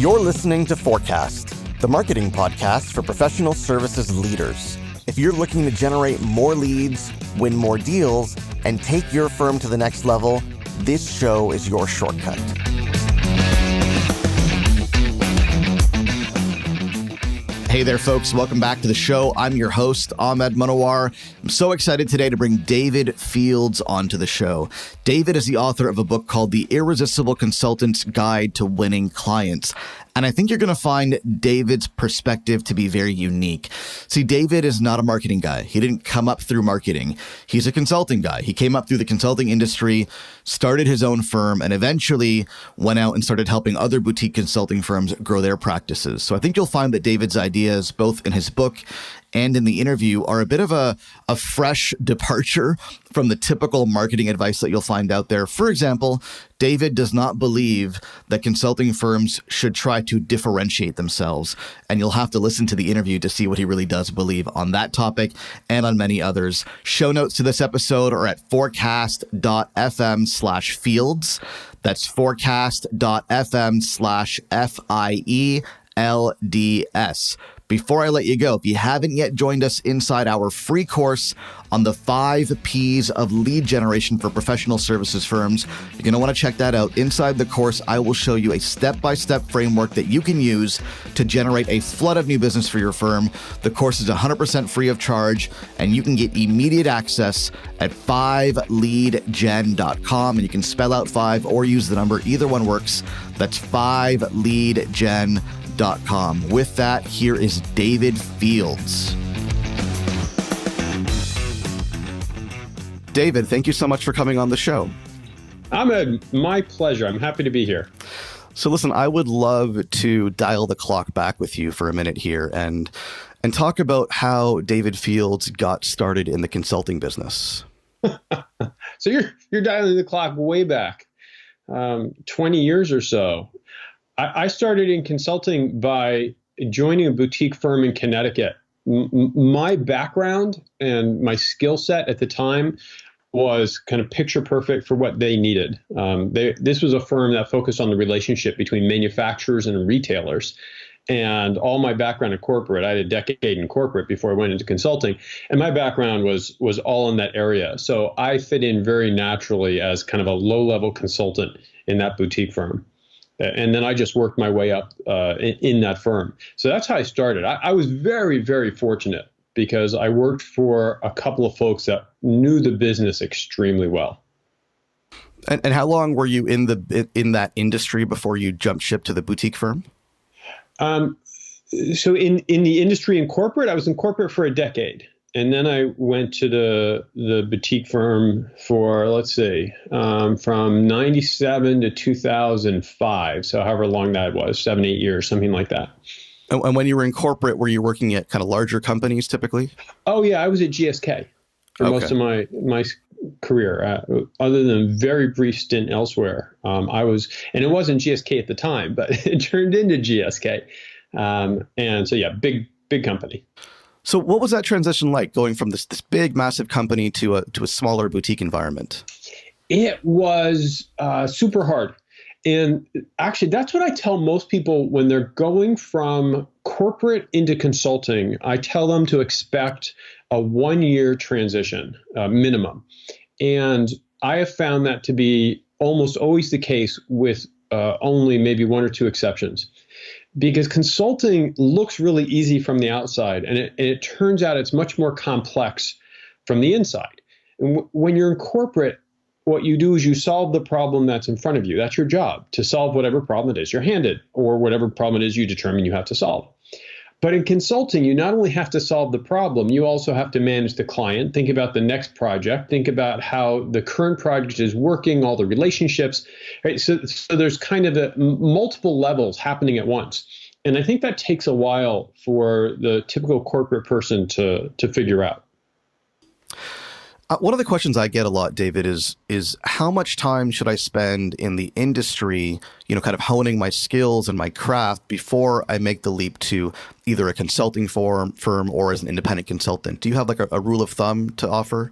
You're listening to Forecast, the marketing podcast for professional services leaders. If you're looking to generate more leads, win more deals, and take your firm to the next level, this show is your shortcut. Hey there, folks. Welcome back to the show. I'm your host, Ahmed Manowar. I'm so excited today to bring David Fields onto the show. David is the author of a book called The Irresistible Consultant's Guide to Winning Clients. And I think you're going to find David's perspective to be very unique. See, David is not a marketing guy. He didn't come up through marketing. He's a consulting guy. He came up through the consulting industry, started his own firm, and eventually went out and started helping other boutique consulting firms grow their practices. So I think you'll find that David's ideas, both in his book and in the interview, are a bit of a fresh departure from the typical marketing advice that you'll find out there. For example, David does not believe that consulting firms should try to differentiate themselves. And you'll have to listen to the interview to see what he really does believe on that topic and on many others. Show notes to this episode are at forecast.fm/fields. That's forecast.fm/FIELDS. Before I let you go, if you haven't yet joined us inside our free course on the 5 P's of lead generation for professional services firms, you're going to want to check that out. Inside the course, I will show you a step-by-step framework that you can use to generate a flood of new business for your firm. The course is 100% free of charge, and you can get immediate access at 5leadgen.com, and you can spell out 5 or use the number. Either one works. That's 5leadgen.com. With that, here is David Fields. David, thank you so much for coming on the show. Ahmed, my pleasure. I'm happy to be here. So listen, I would love to dial the clock back with you for a minute here and talk about how David Fields got started in the consulting business. So you're dialing the clock way back, 20 years or so. I started in consulting by joining a boutique firm in Connecticut. My background and my skill set at the time was kind of picture perfect for what they needed. This was a firm that focused on the relationship between manufacturers and retailers. And all my background in corporate, I had a decade in corporate before I went into consulting. And my background was all in that area. So I fit in very naturally as kind of a low-level consultant in that boutique firm. And then I just worked my way up in that firm. So that's how I started. I was very, very fortunate because I worked for a couple of folks that knew the business extremely well. And how long were you in that industry before you jumped ship to the boutique firm? So in the industry in corporate, I was in corporate for a decade. And then I went to the boutique firm for, let's see, from 97 to 2005. So however long that was, 7, 8 years, something like that. And when you were in corporate, were you working at kind of larger companies typically? Oh, yeah. I was at GSK for most of my career, other than very brief stint elsewhere. I was, and it wasn't GSK at the time, but it turned into GSK. And so, yeah, big company. So what was that transition like, going from this big, massive company to a smaller boutique environment? It was super hard. And actually, that's what I tell most people when they're going from corporate into consulting. I tell them to expect a 1-year transition minimum. And I have found that to be almost always the case with only maybe 1 or 2 exceptions. Because consulting looks really easy from the outside, and it turns out it's much more complex from the inside. And when you're in corporate, what you do is you solve the problem that's in front of you. That's your job, to solve whatever problem it is you're handed, or whatever problem it is you determine you have to solve. But in consulting, you not only have to solve the problem, you also have to manage the client, think about the next project, think about how the current project is working, all the relationships, right? So there's kind of multiple levels happening at once. And I think that takes a while for the typical corporate person to figure out. One of the questions I get a lot, David, is how much time should I spend in the industry, kind of honing my skills and my craft before I make the leap to either a consulting firm or as an independent consultant? Do you have like a rule of thumb to offer?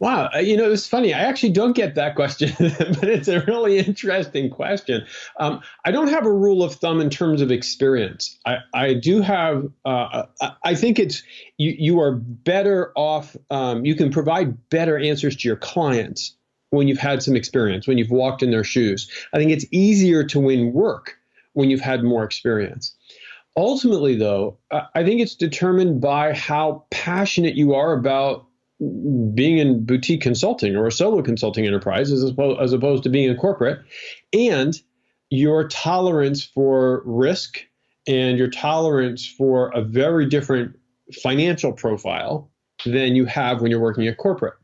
Wow. It's funny. I actually don't get that question, but it's a really interesting question. I don't have a rule of thumb in terms of experience. I do have, I think it's, you are better off, you can provide better answers to your clients when you've had some experience, when you've walked in their shoes. I think it's easier to win work when you've had more experience. Ultimately, though, I think it's determined by how passionate you are about being in boutique consulting or a solo consulting enterprise as opposed to being in corporate, and your tolerance for risk and your tolerance for a very different financial profile than you have when you're working at corporate.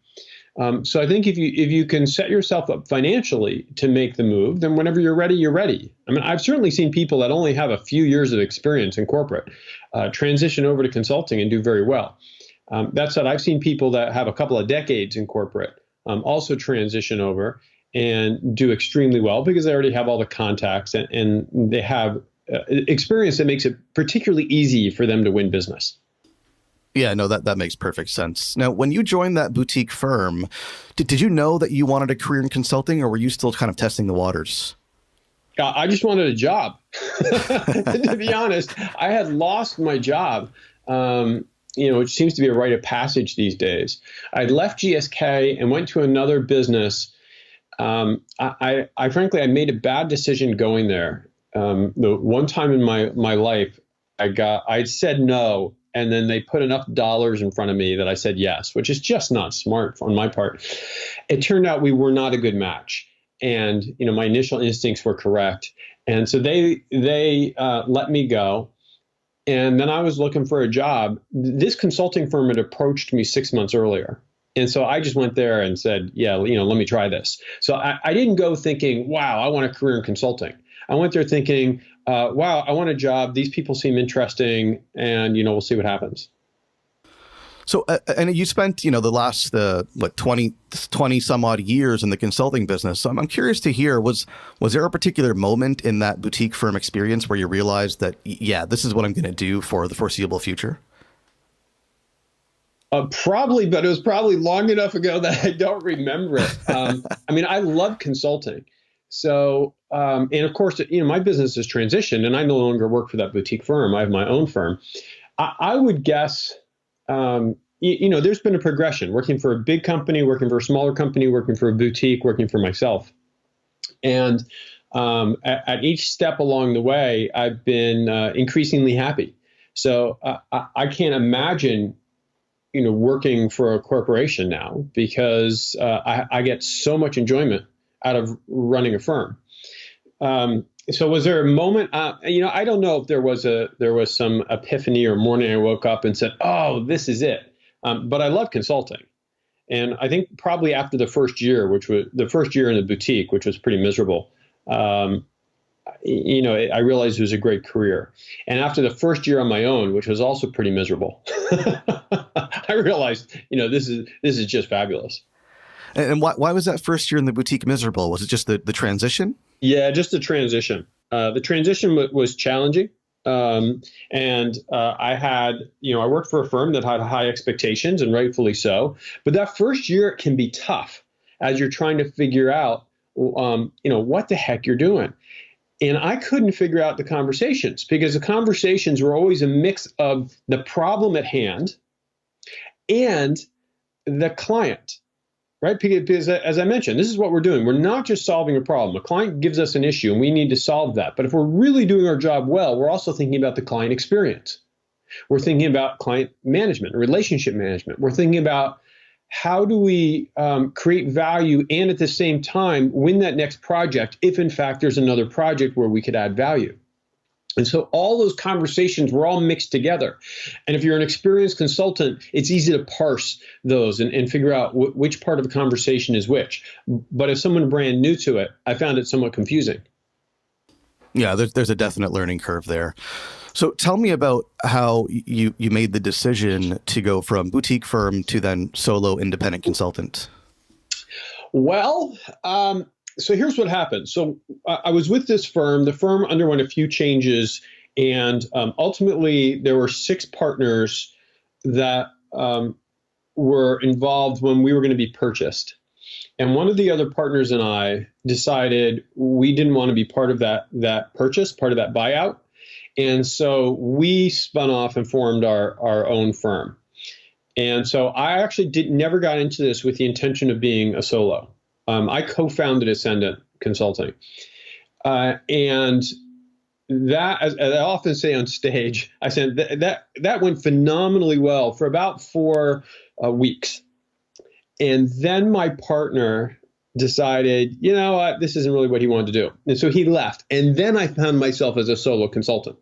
So I think if you can set yourself up financially to make the move, then whenever you're ready, you're ready. I mean, I've certainly seen people that only have a few years of experience in corporate transition over to consulting and do very well. That said, I've seen people that have a couple of decades in corporate also transition over and do extremely well because they already have all the contacts and they have experience that makes it particularly easy for them to win business. Yeah, no, that makes perfect sense. Now, when you joined that boutique firm, did you know that you wanted a career in consulting, or were you still kind of testing the waters? I just wanted a job. To be honest, I had lost my job, which seems to be a rite of passage these days. I'd left GSK and went to another business. I frankly made a bad decision going there. The one time in my life, I'd said no. And then they put enough dollars in front of me that I said yes, which is just not smart on my part. It turned out we were not a good match. And, my initial instincts were correct. And so they let me go. And then I was looking for a job. This consulting firm had approached me 6 months earlier. And so I just went there and said, yeah, let me try this. So I didn't go thinking, wow, I want a career in consulting. I went there thinking, wow, I want a job. These people seem interesting, and we'll see what happens. So, and you spent, the last 20 some odd years in the consulting business. So I'm curious to hear, was there a particular moment in that boutique firm experience where you realized that, yeah, this is what I'm going to do for the foreseeable future? Probably, but it was probably long enough ago that I don't remember it. I love consulting. So, and of course, my business has transitioned and I no longer work for that boutique firm. I have my own firm. I would guess, there's been a progression, working for a big company, working for a smaller company, working for a boutique, working for myself. And at each step along the way, I've been increasingly happy. So I can't imagine, working for a corporation now because I get so much enjoyment out of running a firm. So was there a moment, I don't know if there was some epiphany or morning I woke up and said, oh, this is it. But I love consulting. And I think probably after the first year, which was the first year in the boutique, which was pretty miserable, I realized it was a great career. And after the first year on my own, which was also pretty miserable, I realized, this is just fabulous. And why was that first year in the boutique miserable? Was it just the transition? Yeah, just the transition. The transition was challenging. And I had, I worked for a firm that had high expectations, and rightfully so. But that first year can be tough as you're trying to figure out, what the heck you're doing. And I couldn't figure out the conversations because the conversations were always a mix of the problem at hand and the client. Right? Because as I mentioned, this is what we're doing. We're not just solving a problem. A client gives us an issue and we need to solve that. But if we're really doing our job well, we're also thinking about the client experience. We're thinking about client management, relationship management. We're thinking about how do we create value and at the same time win that next project if in fact there's another project where we could add value. And so all those conversations were all mixed together. And if you're an experienced consultant, it's easy to parse those and figure out which part of the conversation is which. But if someone brand new to it, I found it somewhat confusing. Yeah, there's a definite learning curve there. So tell me about how you made the decision to go from boutique firm to then solo independent consultant. Well, so here's what happened. So I was with this firm. The firm underwent a few changes, and ultimately there were 6 partners that were involved when we were going to be purchased. And one of the other partners and I decided we didn't want to be part of that purchase, part of that buyout. And so we spun off and formed our own firm. And so I actually never got into this with the intention of being a solo. I co-founded Ascendant Consulting. And that, as I often say on stage, I said that went phenomenally well for about 4 weeks. And then my partner decided, you know what, this isn't really what he wanted to do. And so he left. And then I found myself as a solo consultant.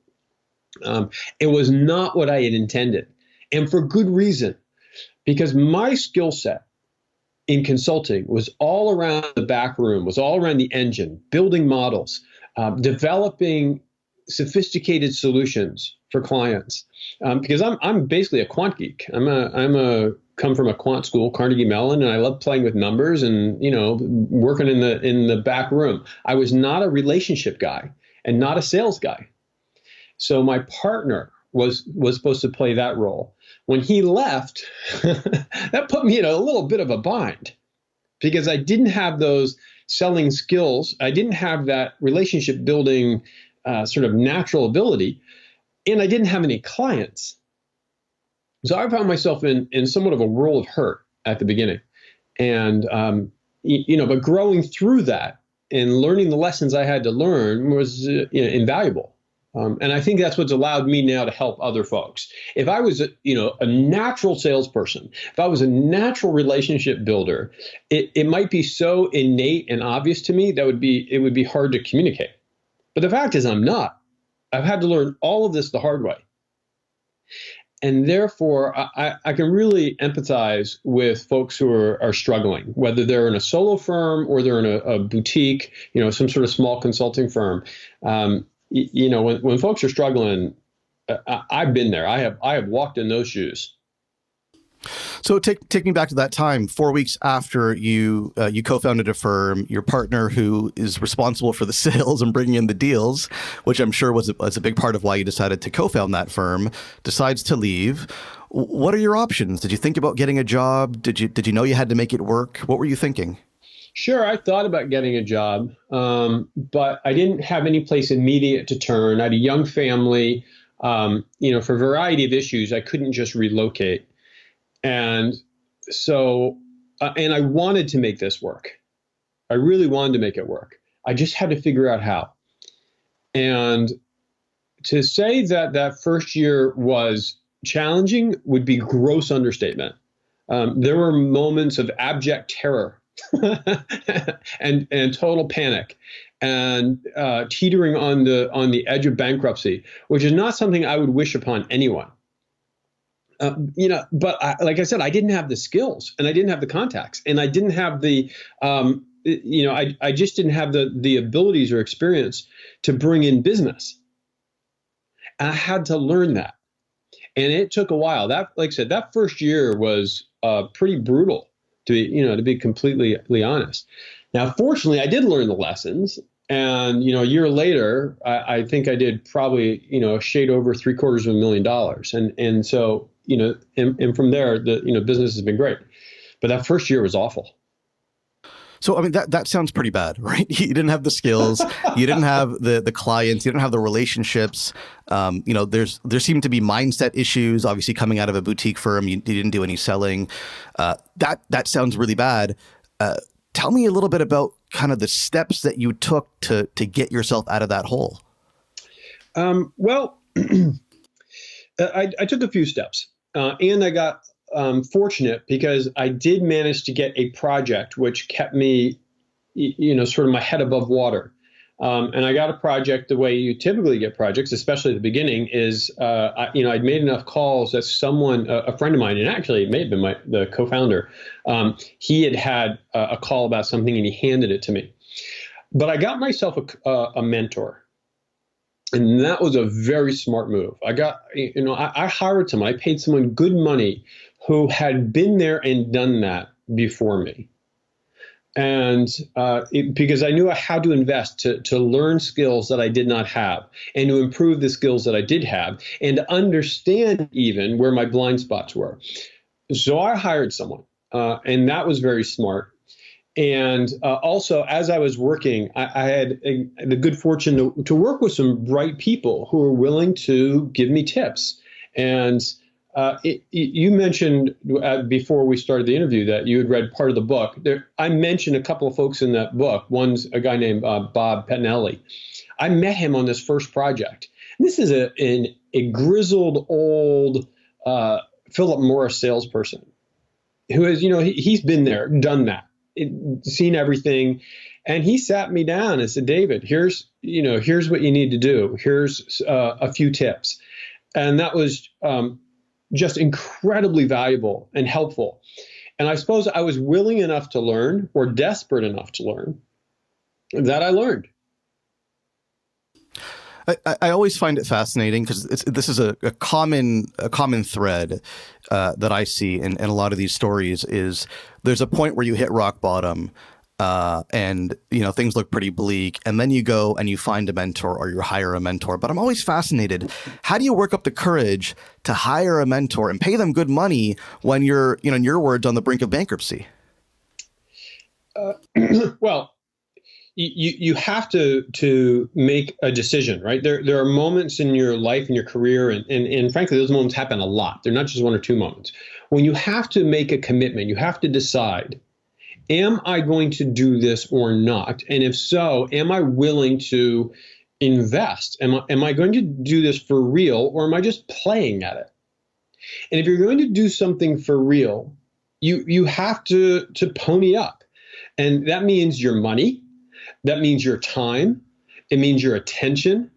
It was not what I had intended. And for good reason, because my skill set in consulting was all around the back room, was all around the engine, building models, developing sophisticated solutions for clients. Because I'm basically a quant geek. Come from a quant school, Carnegie Mellon, and I love playing with numbers and, working in the back room. I was not a relationship guy and not a sales guy. So my partner was supposed to play that role. When he left, that put me in a little bit of a bind because I didn't have those selling skills. I didn't have that relationship building sort of natural ability, and I didn't have any clients. So I found myself in somewhat of a world of hurt at the beginning. And, but growing through that and learning the lessons I had to learn was invaluable. And I think that's what's allowed me now to help other folks. If I was, a natural salesperson, if I was a natural relationship builder, it might be so innate and obvious to me that it would be hard to communicate. But the fact is I'm not. I've had to learn all of this the hard way. And therefore, I can really empathize with folks who are struggling, whether they're in a solo firm or they're in a boutique, some sort of small consulting firm. When folks are struggling, I've been there. I have walked in those shoes. So take me back to that time, 4 weeks after you co-founded a firm. Your partner, who is responsible for the sales and bringing in the deals, which I'm sure was a big part of why you decided to co-found that firm, decides to leave. What are your options? Did you think about getting a job? Did you know you had to make it work? What were you thinking? Sure, I thought about getting a job, but I didn't have any place immediate to turn. I had a young family. For a variety of issues, I couldn't just relocate. And so, and I wanted to make this work. I really wanted to make it work. I just had to figure out how. And to say that first year was challenging would be gross understatement. There were moments of abject terror and total panic and teetering on the edge of bankruptcy, which is not something I would wish upon anyone. But like I said, I didn't have the skills and I didn't have the contacts and I didn't have the, I just didn't have the abilities or experience to bring in business. And I had to learn that. And it took a while. That, like I said, that first year was pretty brutal to be completely honest. Now, fortunately, I did learn the lessons. And, a year later, I think I did probably, a shade over $750,000. And so, and from there, the business has been great. But that first year was awful. So, I mean, that sounds pretty bad, right? You didn't have the skills, you didn't have the clients, you didn't have the relationships. There seemed to be mindset issues, obviously coming out of a boutique firm. You didn't do any selling. That sounds really bad. Tell me a little bit about kind of the steps that you took to get yourself out of that hole. I took a few steps and I got fortunate because I did manage to get a project which kept me, sort of my head above water. And I got a project the way you typically get projects, especially at the beginning, is, I'd made enough calls that someone, a friend of mine, and actually it may have been the co-founder, he had a call about something and he handed it to me. But I got myself a mentor. And that was a very smart move. I hired someone, I paid someone good money who had been there and done that before me. And because I knew I had to invest to learn skills that I did not have and to improve the skills that I did have and to understand even where my blind spots were. So I hired someone, and that was very smart. And also, as I was working, I had the good fortune to work with some bright people who were willing to give me tips. And you mentioned before we started the interview that you had read part of the book. I mentioned a couple of folks in that book. One's a guy named Bob Pettinelli. I met him on this first project. This is a grizzled old Philip Morris salesperson who is, he's been there, done that, seen everything. And he sat me down and said, David, here's what you need to do. Here's a few tips. And that was just incredibly valuable and helpful. And I suppose I was willing enough to learn, or desperate enough to learn, that I learned. I always find it fascinating because this is a common thread that I see in a lot of these stories. Is there's a point where you hit rock bottom and things look pretty bleak, and then you go and you find a mentor or you hire a mentor. But I'm always fascinated, how do you work up the courage to hire a mentor and pay them good money when you're, in your words, on the brink of bankruptcy? Well, you have to make a decision, right? There are moments in your life and your career, and frankly, those moments happen a lot. They're not just one or two moments. When you have to make a commitment, you have to decide, am I going to do this or not? And if so, am I willing to invest? Am I going to do this for real, or am I just playing at it? And if you're going to do something for real, you have to pony up. And that means your money. That means your time. It means your attention.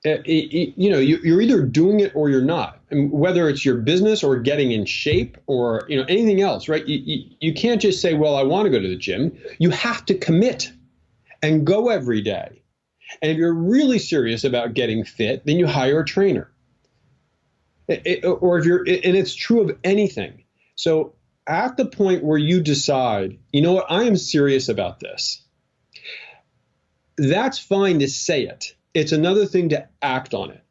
You're either doing it or you're not. And whether it's your business or getting in shape or anything else, right? You can't just say, well, I want to go to the gym. You have to commit and go every day. And if you're really serious about getting fit, then you hire a trainer. And it's true of anything. So at the point where you decide, I am serious about this, that's fine to say it. It's another thing to act on it.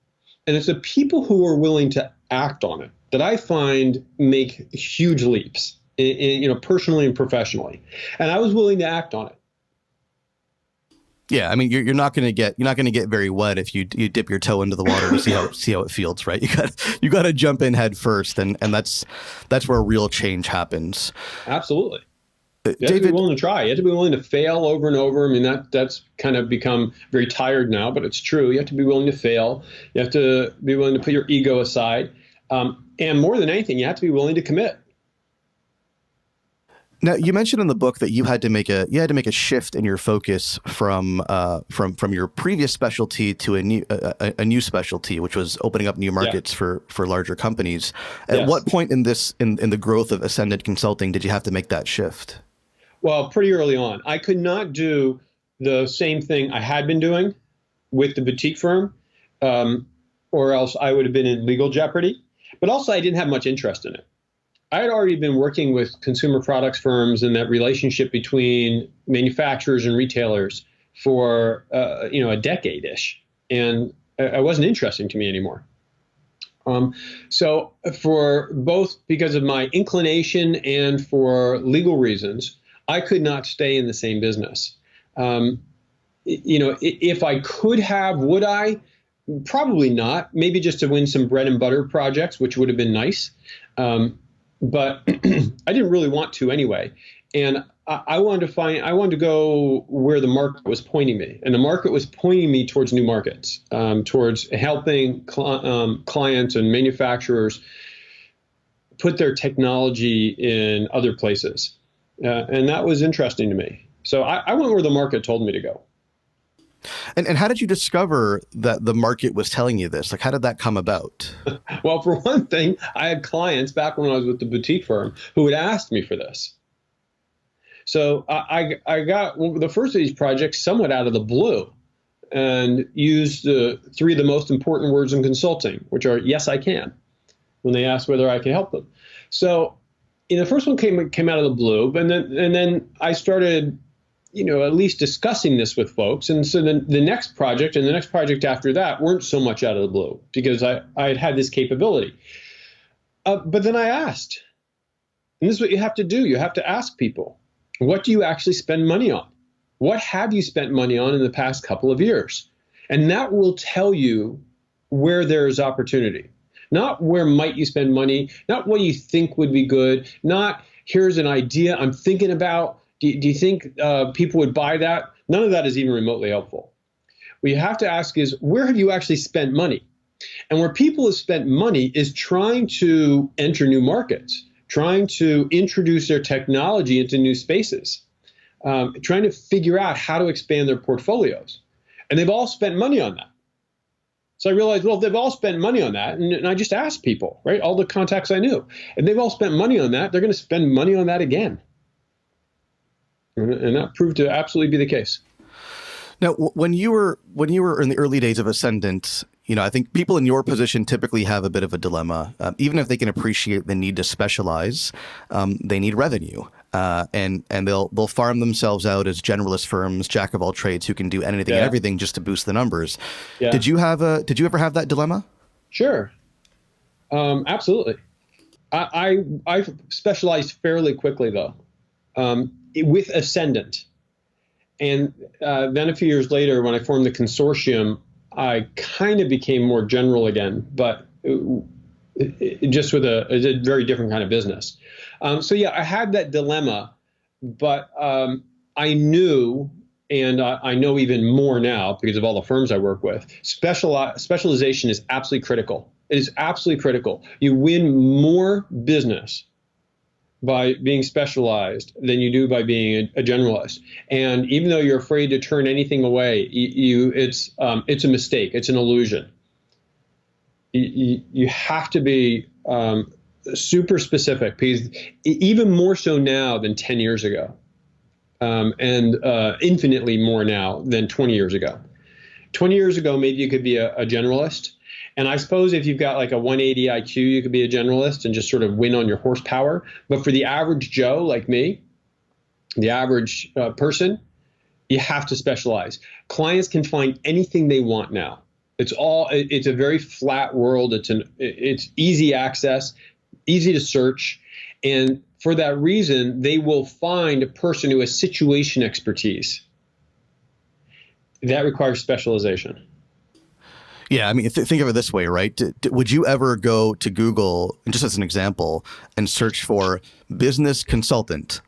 And it's the people who are willing to act on it that I find make huge leaps, personally and professionally. And I was willing to act on it. Yeah, I mean, you're not going to get very wet if you dip your toe into the water and see how it feels, right? You got to jump in head first, and that's where real change happens. Absolutely. You have to be willing to try. You have to be willing to fail over and over. I mean, that's kind of become very tired now, but it's true. You have to be willing to fail. You have to be willing to put your ego aside. And more than anything, you have to be willing to commit. Now, you mentioned in the book that you had to make a shift in your focus from your previous specialty to a new specialty, which was opening up new markets for larger companies. At what point in the growth of Ascendant Consulting did you have to make that shift? Well, pretty early on. I could not do the same thing I had been doing with the boutique firm, or else I would have been in legal jeopardy. But also, I didn't have much interest in it. I had already been working with consumer products firms and that relationship between manufacturers and retailers for a decade-ish, and it wasn't interesting to me anymore. So for both because of my inclination and for legal reasons, I could not stay in the same business. If I could have, would I? Probably not. Maybe just to win some bread and butter projects, which would have been nice. But I didn't really want to anyway. And I wanted to go where the market was pointing me. And the market was pointing me towards new markets, towards helping clients and manufacturers put their technology in other places. And that was interesting to me. So I went where the market told me to go. And how did you discover that the market was telling you this? Like, how did that come about? Well, for one thing, I had clients back when I was with the boutique firm who had asked me for this. So I got the first of these projects somewhat out of the blue and used three of the most important words in consulting, which are, yes, I can, when they asked whether I could help them. So the first one came out of the blue, and then I started at least discussing this with folks. And so then the next project and the next project after that weren't so much out of the blue because I had this capability. But then I asked, And this is what you have to do. You have to ask people, what do you actually spend money on? What have you spent money on in the past couple of years? And that will tell you where there is opportunity. Not where might you spend money, not what you think would be good, not here's an idea I'm thinking about. Do you think people would buy that? None of that is even remotely helpful. What you have to ask is, where have you actually spent money? And where people have spent money is trying to enter new markets, trying to introduce their technology into new spaces, trying to figure out how to expand their portfolios. And they've all spent money on that. So I realized, well, they've all spent money on that. And I just asked people, right, all the contacts I knew. And they've all spent money on that. They're going to spend money on that again. And that proved to absolutely be the case. Now, when you were in the early days of Ascendant, I think people in your position typically have a bit of a dilemma. Even if they can appreciate the need to specialize, they need revenue, and they'll farm themselves out as generalist firms, jack of all trades, who can do anything and everything just to boost the numbers. Yeah. Did you ever have that dilemma? Sure, absolutely. I specialized fairly quickly though, with Ascendant, and then a few years later, when I formed the Consortium, I kind of became more general again, but just with a very different kind of business. So yeah, I had that dilemma, but I knew, and I know even more now because of all the firms I work with, specialization is absolutely critical. It is absolutely critical. You win more business by being specialized than you do by being a generalist. And even though you're afraid to turn anything away, it's a mistake. It's an illusion. You have to be super specific, because even more so now than 10 years ago, and infinitely more now than 20 years ago. 20 years ago, maybe you could be a generalist. And I suppose if you've got like a 180 IQ, you could be a generalist and just sort of win on your horsepower. But for the average Joe like me, the average person, you have to specialize. Clients can find anything they want now. It's a very flat world. It's easy access, easy to search. And for that reason, they will find a person who has situation expertise. That requires specialization. Yeah, I mean, think of it this way, right? Would you ever go to Google, just as an example, and search for business consultant?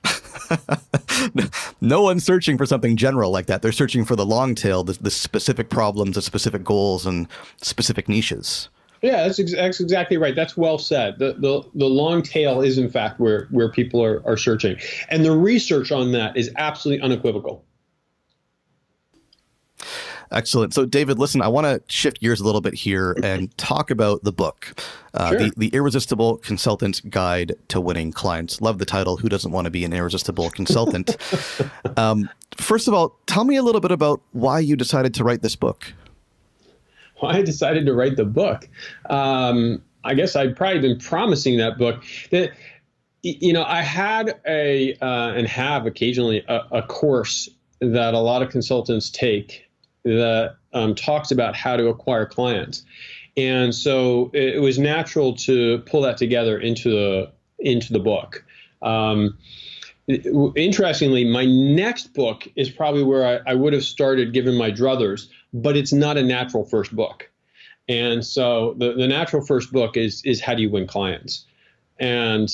No one's searching for something general like that. They're searching for the long tail, the specific problems, the specific goals, and specific niches. Yeah, that's exactly right. That's well said. The long tail is, in fact, where people are searching. And the research on that is absolutely unequivocal. Excellent. So, David, listen, I want to shift gears a little bit here and talk about the book, Sure. the Irresistible Consultant's Guide to Winning Clients. Love the title. Who doesn't want to be an irresistible consultant? First of all, tell me a little bit about why you decided to write this book. Why I decided to write the book. I guess I'd probably been promising that book. I had and have occasionally a course that a lot of consultants take that talks about how to acquire clients. And so it was natural to pull that together into the book. Interestingly, my next book is probably where I would have started given my druthers, but it's not a natural first book. And so the natural first book is How Do You Win Clients? And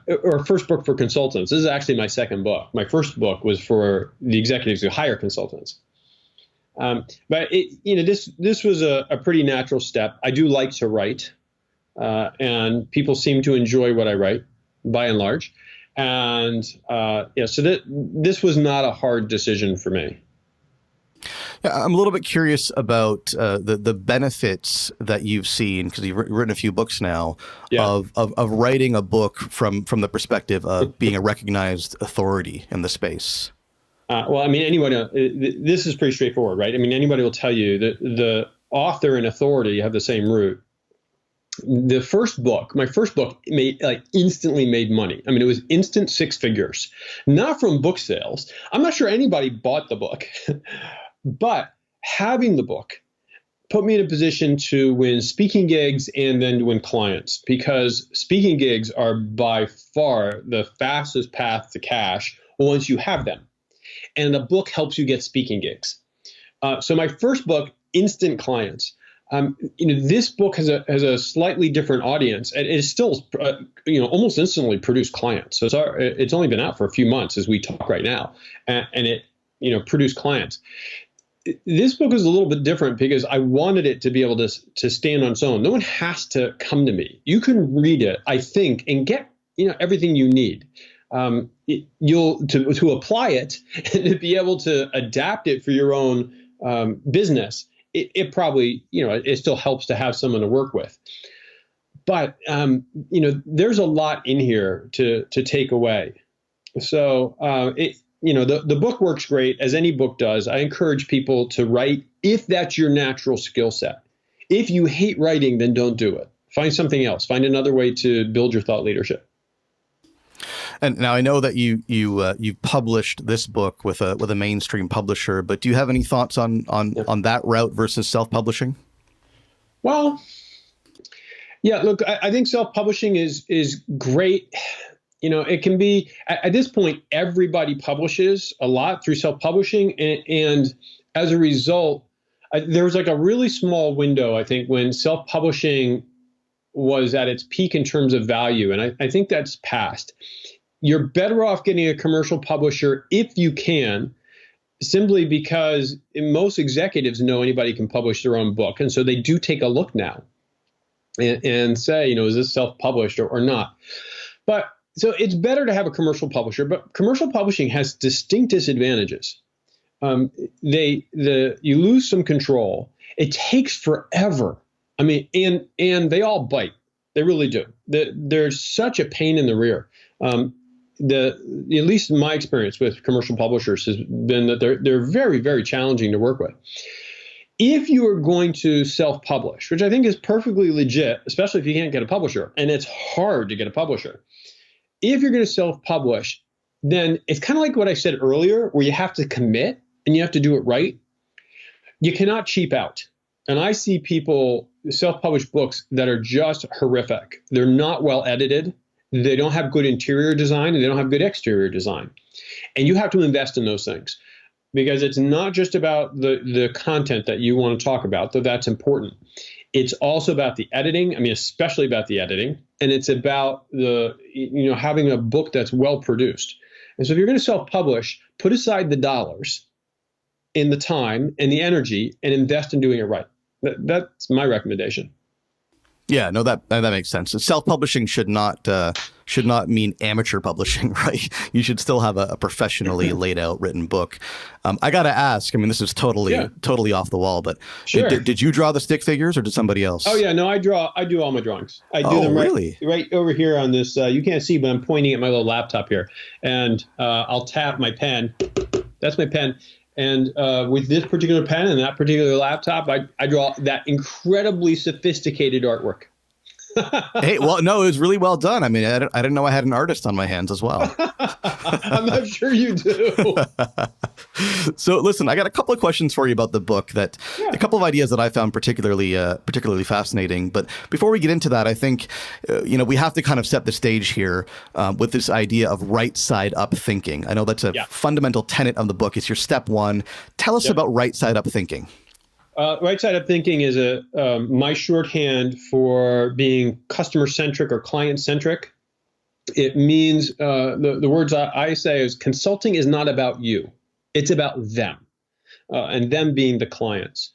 or first book for consultants. This is actually my second book. My first book was for the executives who hire consultants. But this was a pretty natural step. I do like to write, and people seem to enjoy what I write, by and large. And so this was not a hard decision for me. Yeah, I'm a little bit curious about the benefits that you've seen, because you've written a few books now, of writing a book from the perspective of being a recognized authority in the space. Well, I mean, this is pretty straightforward, right? I mean, anybody will tell you that the author and authority have the same root. My first book instantly made money. I mean, it was instant six figures, not from book sales. I'm not sure anybody bought the book, but having the book put me in a position to win speaking gigs and then to win clients, because speaking gigs are by far the fastest path to cash once you have them. And a book helps you get speaking gigs. So my first book, Instant Clients, this book has a slightly different audience, and it is still, almost instantly produced clients. So it's only been out for a few months as we talk right now, and it, produced clients. This book is a little bit different because I wanted it to be able to stand on its own. No one has to come to me. You can read it, I think, and get everything you need. You'll to apply it and to be able to adapt it for your own business. It probably it still helps to have someone to work with. But there's a lot in here to take away. So the book works great, as any book does. I encourage people to write if that's your natural skill set. If you hate writing, then don't do it. Find something else. Find another way to build your thought leadership. And now I know that you published this book with a mainstream publisher, but do you have any thoughts on that route versus self-publishing? Well, yeah. Look, I think self-publishing is great. It can be, at this point, everybody publishes a lot through self-publishing. And as a result, there was like a really small window, I think, when self-publishing was at its peak in terms of value. And I think that's passed. You're better off getting a commercial publisher if you can, simply because most executives know anybody can publish their own book. And so they do take a look now and say, is this self-published or not? But so it's better to have a commercial publisher, but commercial publishing has distinct disadvantages. You lose some control. It takes forever. I mean, and they all bite. They really do. There's such a pain in the rear. At least my experience with commercial publishers has been that they're very, very challenging to work with. If you are going to self-publish, which I think is perfectly legit, especially if you can't get a publisher, and it's hard to get a publisher. If you're going to self-publish, then it's kind of like what I said earlier, where you have to commit and you have to do it right. You cannot cheap out. And I see people self-publish books that are just horrific. They're not well edited. They don't have good interior design, and they don't have good exterior design. And you have to invest in those things, because it's not just about the content that you want to talk about, though that's important. It's also about the editing. I mean, especially about the editing. And it's about having a book that's well produced. And so if you're going to self-publish, put aside the dollars and the time and the energy and invest in doing it right. That's my recommendation. Yeah, no, that makes sense. Self-publishing should not mean amateur publishing, right? You should still have a professionally laid out written book. I got to ask. I mean, this is totally off the wall, but sure. Did you draw the stick figures or did somebody else? Oh yeah, no, I do all my drawings. I do them right over here on this. You can't see, but I'm pointing at my little laptop here, and I'll tap my pen. That's my pen. And with this particular pen and that particular laptop, I draw that incredibly sophisticated artwork. Hey, well, no, it was really well done. I mean, I didn't know I had an artist on my hands as well. I'm not sure you do. So listen, I got a couple of questions for you about the book a couple of ideas that I found particularly fascinating. But before we get into that, I think, we have to kind of set the stage here with this idea of right side up thinking. I know that's a fundamental tenet of the book. It's your step one. Tell us about right side up thinking. Right side up thinking is my shorthand for being customer centric or client centric. It means the words I say is consulting is not about you. It's about them, and them being the clients.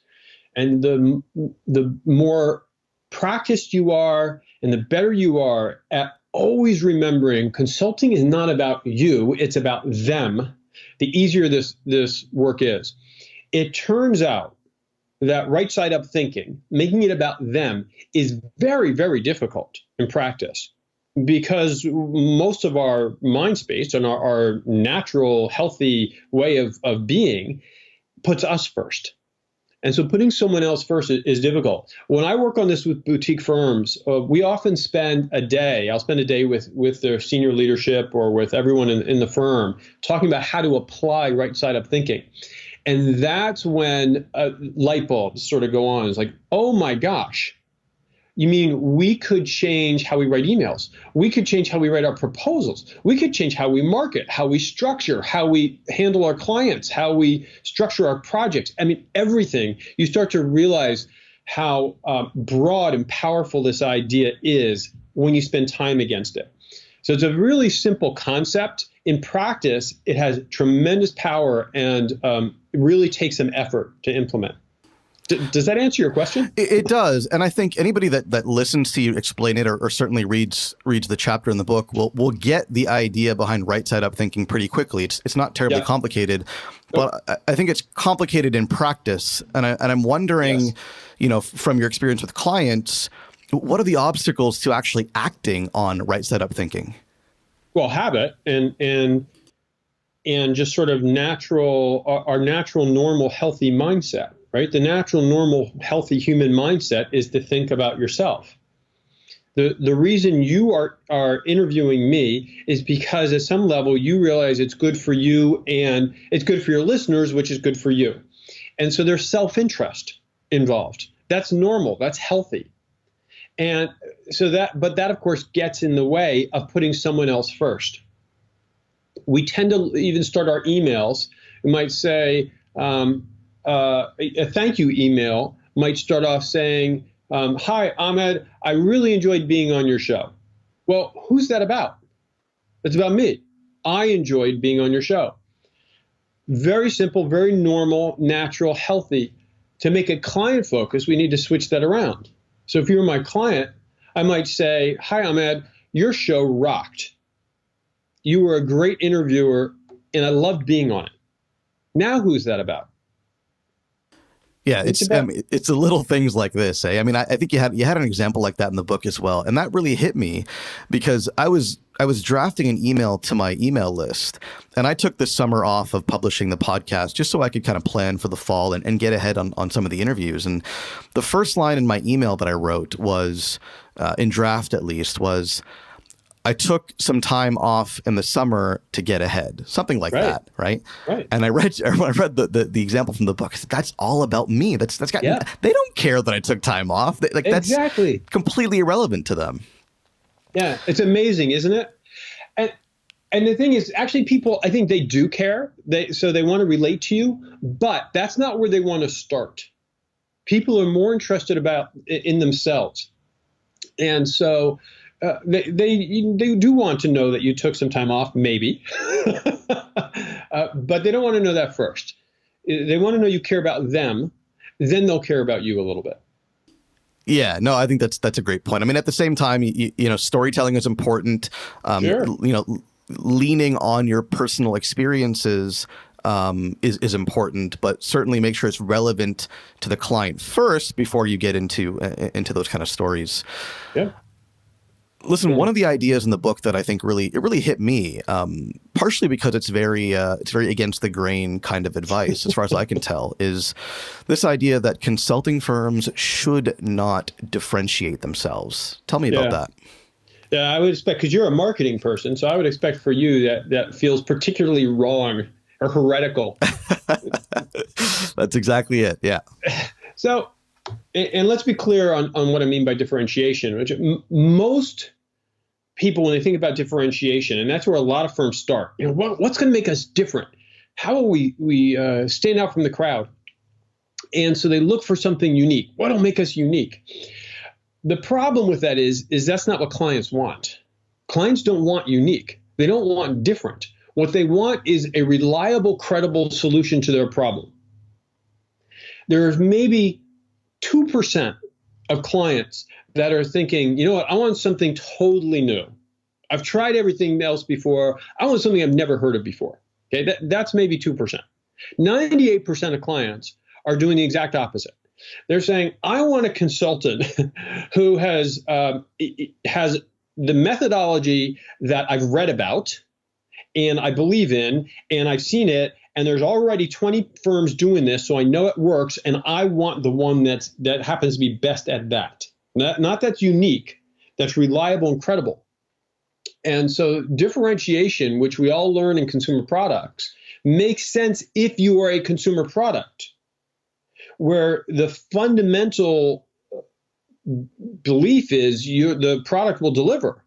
And the more practiced you are and the better you are at always remembering consulting is not about you, it's about them, the easier this work is. It turns out that right side up thinking, making it about them, is very, very difficult in practice, because most of our mind space and our natural, healthy way of being puts us first. And so putting someone else first is difficult. When I work on this with boutique firms, we often spend a day, I'll spend a day with their senior leadership or with everyone in the firm talking about how to apply right side up thinking. And that's when light bulbs sort of go on. It's like, oh my gosh, you mean we could change how we write emails? We could change how we write our proposals. We could change how we market, how we structure, how we handle our clients, how we structure our projects. I mean, everything. You start to realize how broad and powerful this idea is when you spend time against it. So it's a really simple concept. In practice, it has tremendous power and it really takes some effort to implement. Does that answer your question? It does. And I think anybody that listens to you explain it or certainly reads the chapter in the book will get the idea behind right side up thinking pretty quickly. It's not terribly complicated, but I think it's complicated in practice. And I'm wondering, from your experience with clients, what are the obstacles to actually acting on right side up thinking? Well, habit and just sort of our natural, normal, healthy mindset. Right? The natural, normal, healthy human mindset is to think about yourself. The reason you are interviewing me is because at some level you realize it's good for you and it's good for your listeners, which is good for you. And so there's self-interest involved. That's normal. That's healthy. And so but that of course gets in the way of putting someone else first. We tend to even start our emails. We might say, a thank you email might start off saying, hi, Ahmed, I really enjoyed being on your show. Well, who's that about? It's about me. I enjoyed being on your show. Very simple, very normal, natural, healthy. To make it client focused, we need to switch that around. So if you're my client, I might say, hi, Ahmed, your show rocked. You were a great interviewer and I loved being on it. Now who's that about? Yeah, it's the little things like this. I mean, I think you had an example like that in the book as well, and that really hit me because I was drafting an email to my email list, and I took the summer off of publishing the podcast just so I could kind of plan for the fall and get ahead on some of the interviews. And the first line in my email that I wrote was, in draft at least, was, I took some time off in the summer to get ahead, something like that, right? Right. And I read the example from the book. That's all about me. They don't care that I took time off. That's exactly completely irrelevant to them. Yeah, it's amazing, isn't it? And the thing is, actually, people, I think they do care. So they want to relate to you, but that's not where they want to start. People are more interested in themselves, and so. They do want to know that you took some time off, maybe, but they don't want to know that first. They want to know you care about them, then they'll care about you a little bit. Yeah, no, I think that's a great point. I mean, at the same time, storytelling is important. Sure. Leaning on your personal experiences is important, but certainly make sure it's relevant to the client first before you get into those kind of stories. Yeah. Listen, one of the ideas in the book that I think really hit me, partially because it's very against the grain kind of advice, as far as I can tell, is this idea that consulting firms should not differentiate themselves. Tell me about that. Yeah, I would expect, because you're a marketing person, so I would expect for you that feels particularly wrong or heretical. That's exactly it. Yeah. So. And let's be clear on what I mean by differentiation, which most people, when they think about differentiation, and that's where a lot of firms start, what's going to make us different? How will we stand out from the crowd? And so they look for something unique. What will make us unique? The problem with that is that's not what clients want. Clients don't want unique. They don't want different. What they want is a reliable, credible solution to their problem. There's maybe 2% of clients that are thinking, you know what, I want something totally new. I've tried everything else before. I want something I've never heard of before. Okay, that's maybe 2%. 98% of clients are doing the exact opposite. They're saying, I want a consultant who has the methodology that I've read about and I believe in, and I've seen it, and there's already 20 firms doing this, so I know it works, and I want the one that happens to be best at that. Not that's unique, that's reliable and credible. And so differentiation, which we all learn in consumer products, makes sense if you are a consumer product, where the fundamental belief is the product will deliver.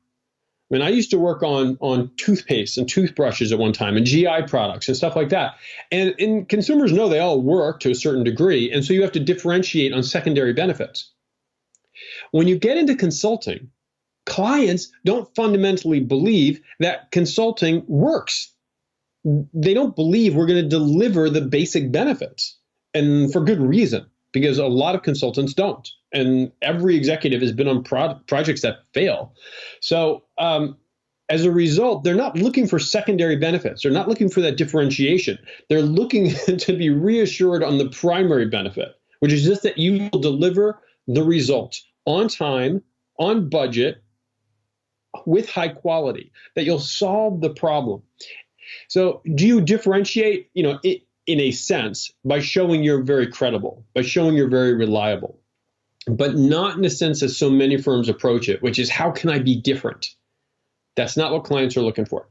I mean, I used to work on toothpaste and toothbrushes at one time and GI products and stuff like that. And consumers know they all work to a certain degree. And so you have to differentiate on secondary benefits. When you get into consulting, clients don't fundamentally believe that consulting works. They don't believe we're going to deliver the basic benefits. And for good reason, because a lot of consultants don't. And every executive has been on projects that fail. So as a result, they're not looking for secondary benefits. They're not looking for that differentiation. They're looking to be reassured on the primary benefit, which is just that you will deliver the result on time, on budget, with high quality, that you'll solve the problem. So do you differentiate, in a sense, by showing you're very credible, by showing you're very reliable, but not in the sense that so many firms approach it, which is, how can I be different? That's not what clients are looking for.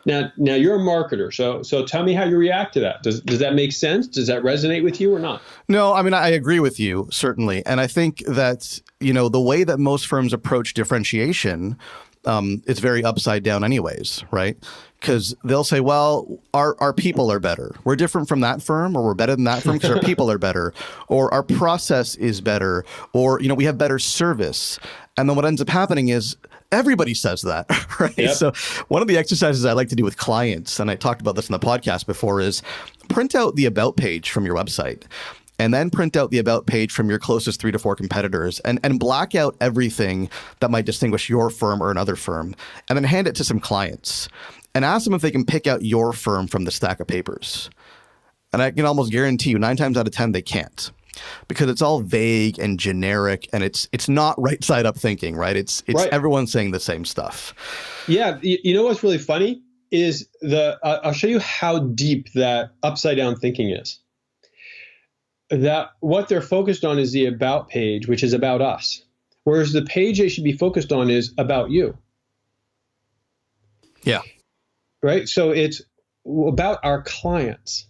Now you're a marketer, so tell me how you react to that. Does that make sense? Does that resonate with you or not? No, I mean, I agree with you, certainly. And I think that, the way that most firms approach differentiation, it's very upside down anyways, right? Because they'll say, well, our people are better. We're different from that firm, or we're better than that firm because our people are better, or our process is better, or, we have better service. And then what ends up happening is everybody says that, right? Yep. So one of the exercises I like to do with clients, and I talked about this in the podcast before, is print out the about page from your website. And then print out the about page from your closest 3 to 4 competitors and black out everything that might distinguish your firm or another firm. And then hand it to some clients and ask them if they can pick out your firm from the stack of papers. And I can almost guarantee you 9 times out of 10, they can't, because it's all vague and generic, and it's not right side up thinking, right? It's right. Everyone saying the same stuff. Yeah. You know what's really funny is I'll show you how deep that upside down thinking is. That what they're focused on is the about page, which is about us. Whereas the page they should be focused on is about you. Yeah. Right. So it's about our clients,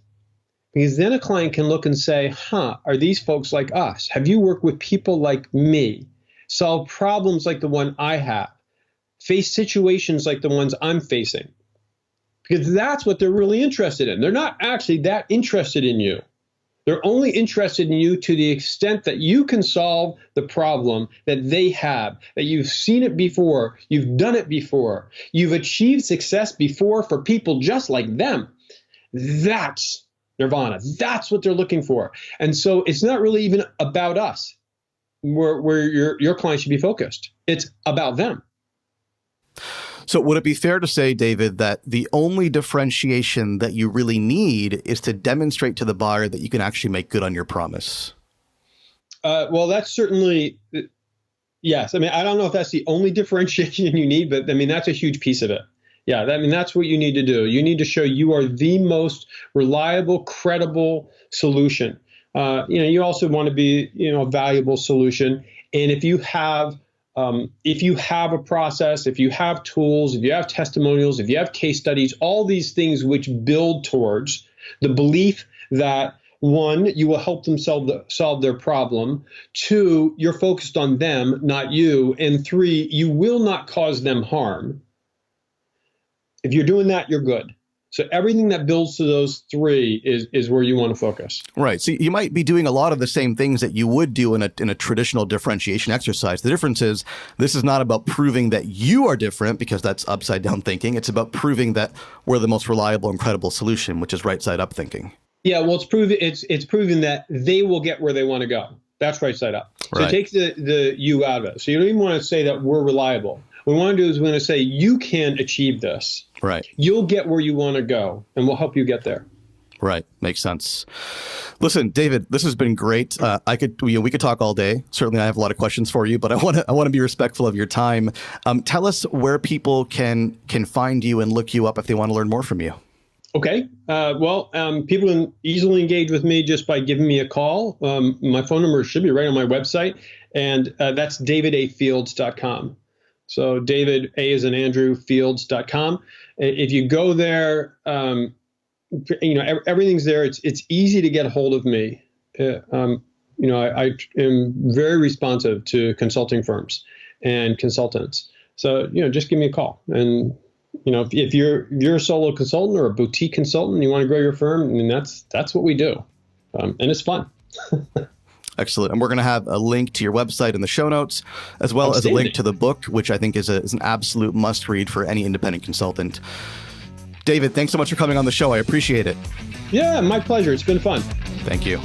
because then a client can look and say, are these folks like us? Have you worked with people like me? Solve problems like the one I have? Face situations like the ones I'm facing? Because that's what they're really interested in. They're not actually that interested in you. They're only interested in you to the extent that you can solve the problem that they have, that you've seen it before, you've done it before, you've achieved success before for people just like them. That's nirvana. That's what they're looking for. And so it's not really even about us, where your client should be focused. It's about them. So would it be fair to say, David, that the only differentiation that you really need is to demonstrate to the buyer that you can actually make good on your promise? Well, that's certainly, yes. I mean, I don't know if that's the only differentiation you need, but I mean, that's a huge piece of it. Yeah, that's what you need to do. You need to show you are the most reliable, credible solution. You also want to be, a valuable solution. And if you have a process, if you have tools, if you have testimonials, if you have case studies, all these things which build towards the belief that, 1, you will help them solve their problem. 2, you're focused on them, not you. And 3, you will not cause them harm. If you're doing that, you're good. So everything that builds to those 3 is where you want to focus. Right. So you might be doing a lot of the same things that you would do in a traditional differentiation exercise. The difference is this is not about proving that you are different, because that's upside down thinking. It's about proving that we're the most reliable and credible solution, which is right side up thinking. Yeah, well, it's proven that they will get where they want to go. That's right side up. So right. Take the you out of it. So you don't even want to say that we're reliable. What we want to do is we want to say you can achieve this. Right. You'll get where you want to go, and we'll help you get there. Right. Makes sense. Listen, David, this has been great. We could talk all day. Certainly, I have a lot of questions for you, but I want to be respectful of your time. Tell us where people can find you and look you up if they want to learn more from you. Okay. People can easily engage with me just by giving me a call. My phone number should be right on my website, and that's davidafields.com. So David, A as in Andrew, Fields.com. If you go there, everything's there. It's easy to get a hold of me. I am very responsive to consulting firms and consultants. So, just give me a call. And, if you're a solo consultant or a boutique consultant and you want to grow your firm, that's what we do. And it's fun. Excellent. And we're going to have a link to your website in the show notes, as well as a link to the book, which I think is an absolute must read for any independent consultant. David, thanks so much for coming on the show. I appreciate it. Yeah, my pleasure. It's been fun. Thank you.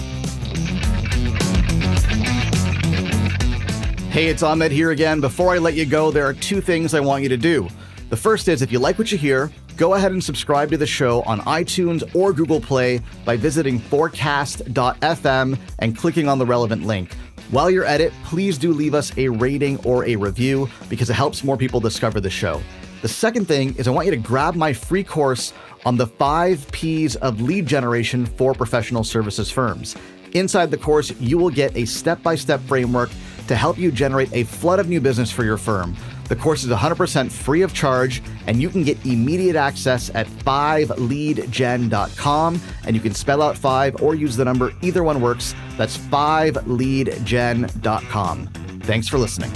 Hey, it's Ahmed here again. Before I let you go, there are two things I want you to do. The first is, if you like what you hear, go ahead and subscribe to the show on iTunes or Google Play by visiting forecast.fm and clicking on the relevant link. While you're at it, please do leave us a rating or a review because it helps more people discover the show. The second thing is I want you to grab my free course on the 5 Ps of lead generation for professional services firms. Inside the course, you will get a step-by-step framework to help you generate a flood of new business for your firm. The course is 100% free of charge, and you can get immediate access at 5leadgen.com, and you can spell out 5 or use the number. Either one works. That's 5leadgen.com. Thanks for listening.